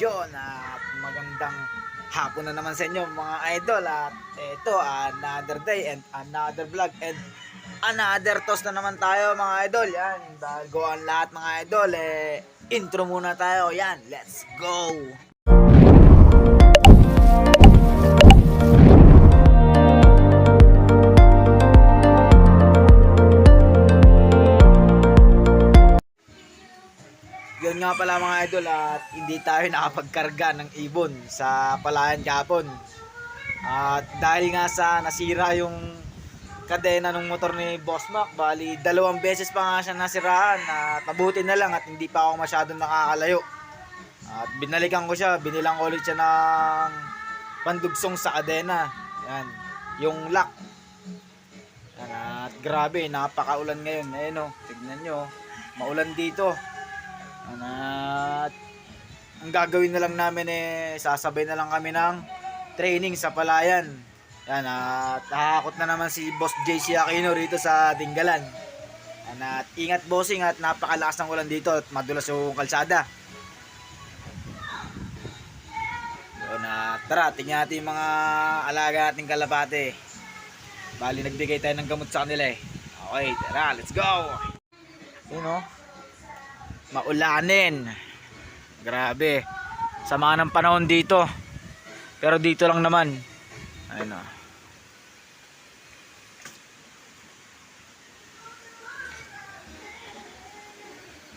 Yun, at magandang hapon na naman sa inyo mga idol. At ito, another day and another vlog and another toast na naman tayo mga idol. Yan, bago ang lahat mga idol, intro muna tayo. Yan, let's go! Yun nga pala mga idol, at hindi tayo nakapagkarga ng ibon sa palayan kahapon. At dahil nga sa nasira yung kadena ng motor ni Boss Mac, bali 2 beses pa nga siya nasiraan, at mabuti na lang at hindi pa ako masyadong nakakalayo. At binalikan ko siya, binilang ko ulit siya ng pandugsong sa kadena. Yan, yung lock. Yan, at grabe, napakaulan ngayon. Ayun o, tignan nyo, maulan dito. At ang gagawin na lang namin, sasabay na lang kami ng training sa palayan. Yan, at nakakot na naman si Boss JC Aquino rito sa Tinggalan. Yan, at ingat bossing, at napakalakas ng ulan dito at madulas yung kalsada. Yun, tara, tingnan natin yung mga alaga nating kalapate. Bali nagbigay tayo ng gamot sa kanila Okay, tara, let's go. Yun maulanin, grabe, sama ng panahon dito, pero dito lang naman. Ayun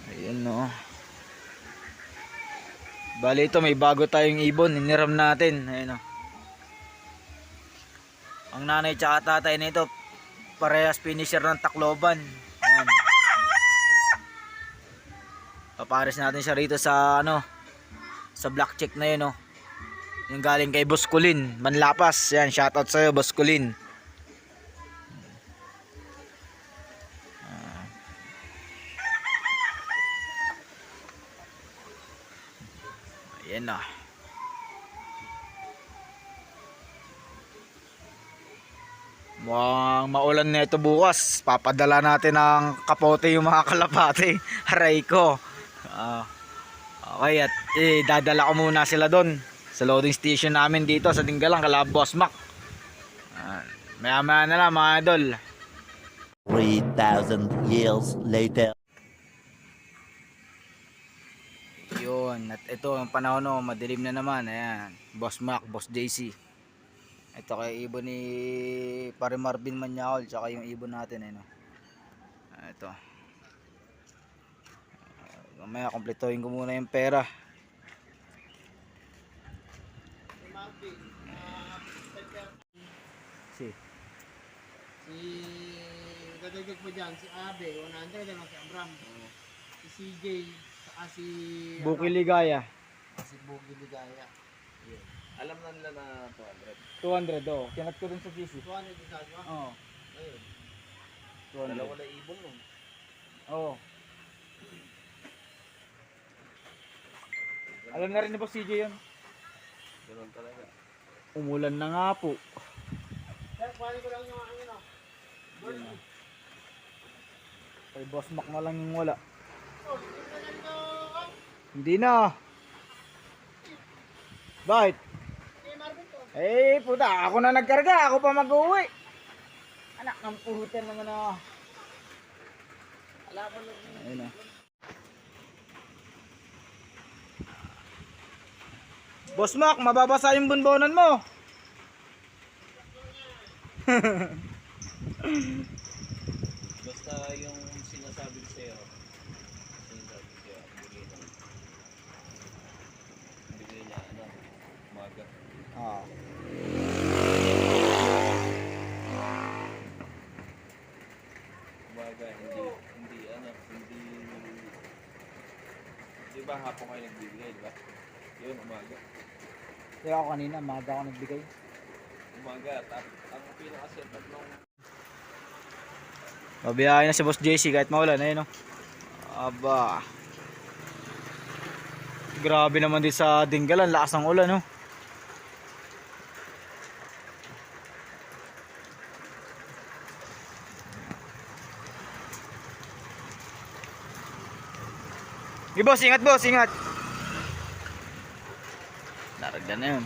ayun bali ito, may bago tayong ibon, iniram natin. Ayun ang nanay tsaka tatay nito parehas finisher ng Tacloban. Ayan, papares natin siya rito sa sa black check na yun yung galing kay Boss Kulin Manlapas. Yan, shoutout sa'yo Boss Kulin. Ayan na. Mukhang maulan na ito bukas. Papadala natin ng kapote yung mga kalapate. Aray ko. Okay, at dadala ko muna sila doon sa loading station namin dito sa Tinggalan kala Boss Mac. Maya maya na lang mga idol. 3,000 years later. Yun, at ito ang panahon madilim na naman. Ayan, Boss Mac, Boss JC. Ito kay ibon ni Pare Marvin Manyakol, tsaka yung ibon natin ito. Mamaya kompletohin ko muna yung pera. Si dadagdag mo dyan, si Abe, 100 naman si Abram. Si CJ, saka si Buki Ligaya. si Bugi Ligaya. Alam na nila na 200. 200 kinat ko dun sa GC. 200 yung sabi mo? Oo. Ayun. 200. Dalawa na ibon nun. Oo. Alam na rin ni Boss CJ yun. Ganun talaga. Umulan na nga po. Kaya kuhanin ko lang yung Kay Boss Mac na lang yung wala. Oh, hindi na lang ito. Hindi na. Bakit? Si Marvin to. Puta, ako na nagkarga, ako pa mag-uwi. Anak ng puhutan naman Alaban lang. Ayun Boss Mac, mababasa yung bunbonan mo. Basta yung sinasabi ko sa'yo, bigay niya, umaga. Umaga, hindi, di ba hapon kayo nagbibigay, di ba? Yun, umaga. Kaya ako kanina, maga ako nagbigay. Umaga, at ang pinaka-setup nung Mabiyahin na si Boss JC kahit maulan, Aba. Grabe naman din sa Tinggalan, lakas ng ulan, Boss, ingat boss, ingat. Larga na yun.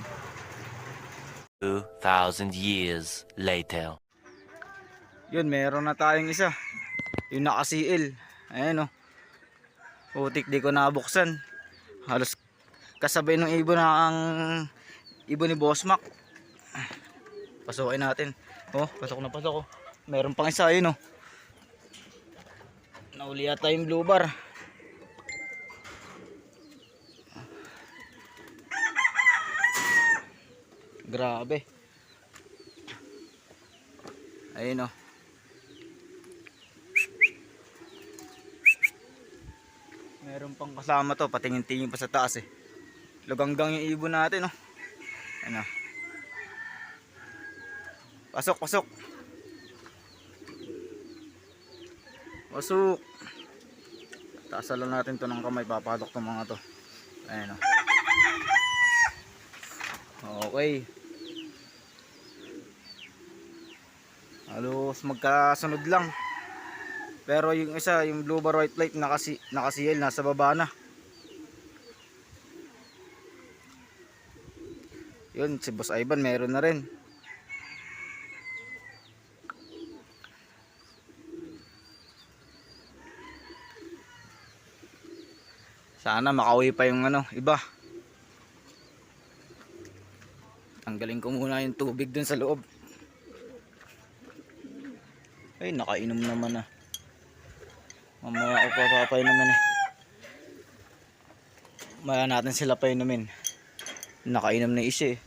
2,000 years later. Yun, meron na tayong isa. Yung nakasiil. Ayan o. Putik, di ko nabuksan. Halos kasabay ng ibon na ang ibon ni Boss Mac. Pasukin natin. Oh, pasok na pasok. Oh. Meron pang isa yun oh. Nauli yata yung blue bar. Grabe. Ayun oh. Meron pang kasama to, patingin-tingin pa sa taas eh. Luganggang yung ibon natin oh. Ano? Pasok, pasok. Pasok. Taasalan natin to ng kamay, papatok tong mga to. Ayun oh. Okay. Halos magkasunod lang. Pero yung isa, yung blue bar white light nakasiyel, nasa baba na. Yun, si Boss Ivan meron na rin. Sana makauwi pa yung ano, iba. Tanggalin ko muna yung tubig dun sa loob. Ay, nakainom naman ah. Mamaya ako papapainumin eh. Maya natin sila painumin. Nakainom na isa eh.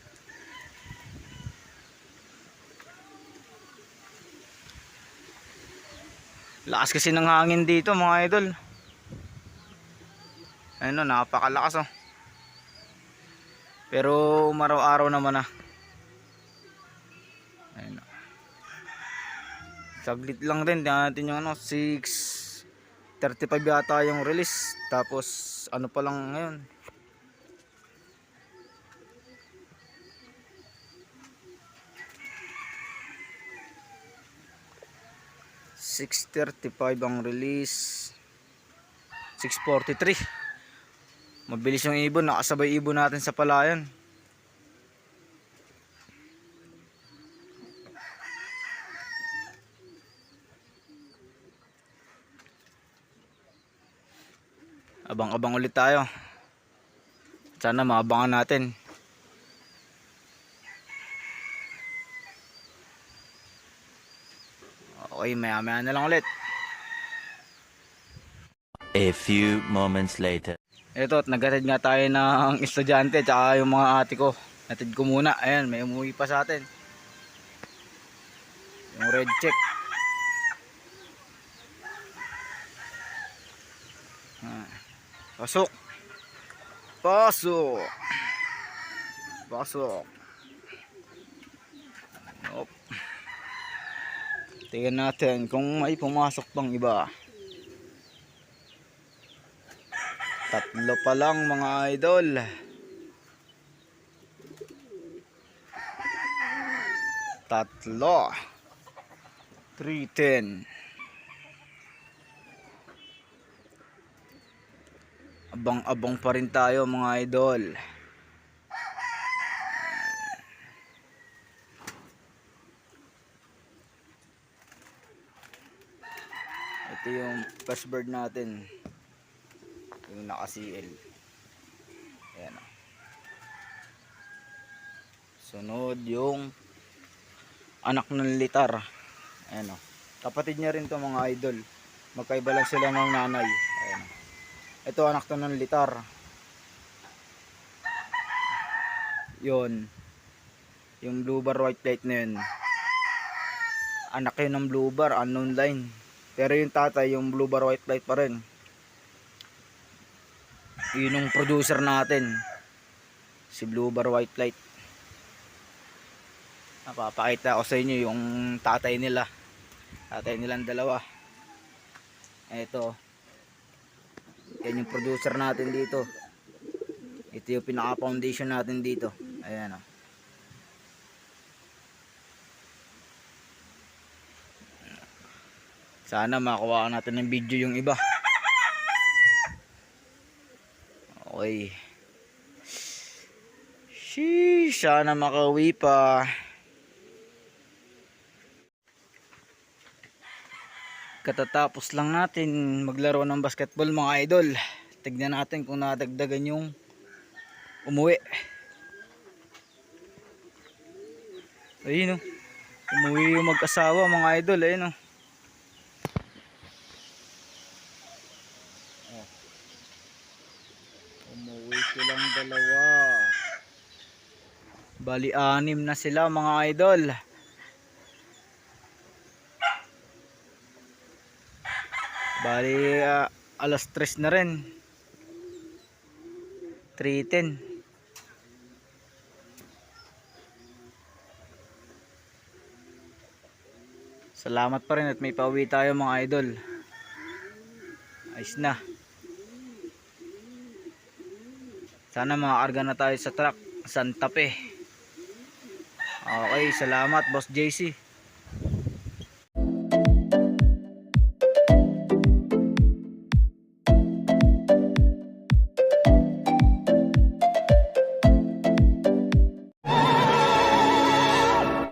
Lakas kasi ng hangin dito mga idol. Ayun o, napakalakas oh. Pero maraw-araw naman ah. Ayun o. Saglit lang din. Tingnan natin yung ano, 6:35 yata yung release. Tapos ano pa lang ngayon. $6:35 ang release. 6:43. Mabilis yung ibon, nakasabay ibon natin sa palayan. Abang-abang ulit tayo. Sana maabangan natin. Okay, maya-maya na lang ulit. A few moments later. Ito, naghatid nga tayo ng estudyante tsaka yung mga ate ko. Natid ko muna. Ayan, may umuwi pa sa atin. Yung red check. Pasok. Pasok. Pasok. Op. Tingnan natin kung may pumasok pang iba. Tatlo pa lang mga idol. Tatlo. 310. Abang-abang pa rin tayo mga idol. Ito yung first bird natin. Yung naka-CL. Ayan o. Sunod yung anak ng litar. Ayan o. Kapatid niya rin to mga idol. Magkaiba lang sila ng nanay. Ayan o. Ito anak to ng litar. Yun. Yung blue bar white light na yun. Anak yun ng blue bar, unknown line. Pero yung tatay, yung blue bar white light pa rin. Yun yung producer natin. Si blue bar white light. Napapakita ko sa inyo yung tatay nila. Tatay nilang dalawa. Ito. Yan yung producer natin dito. Ito yung pinaka foundation natin dito. Ayan o. Sana makuha natin ng video yung iba. Okay. Sheesh, sana makauwi pa. Katatapos lang natin maglaro ng basketball mga idol. Tignan natin kung nadagdagan yung umuwi. Ayun o. Umuwi yung mag-asawa mga idol. Ayun o. Umuwi silang dalawa. Bali 6 na sila mga idol. Bali alas 3 na rin. 3:10. Salamat pa rin at may pauwi tayo mga idol. Ayos na. Sana makakarga na tayo sa truck Santa Fe. Okay, salamat Boss JC.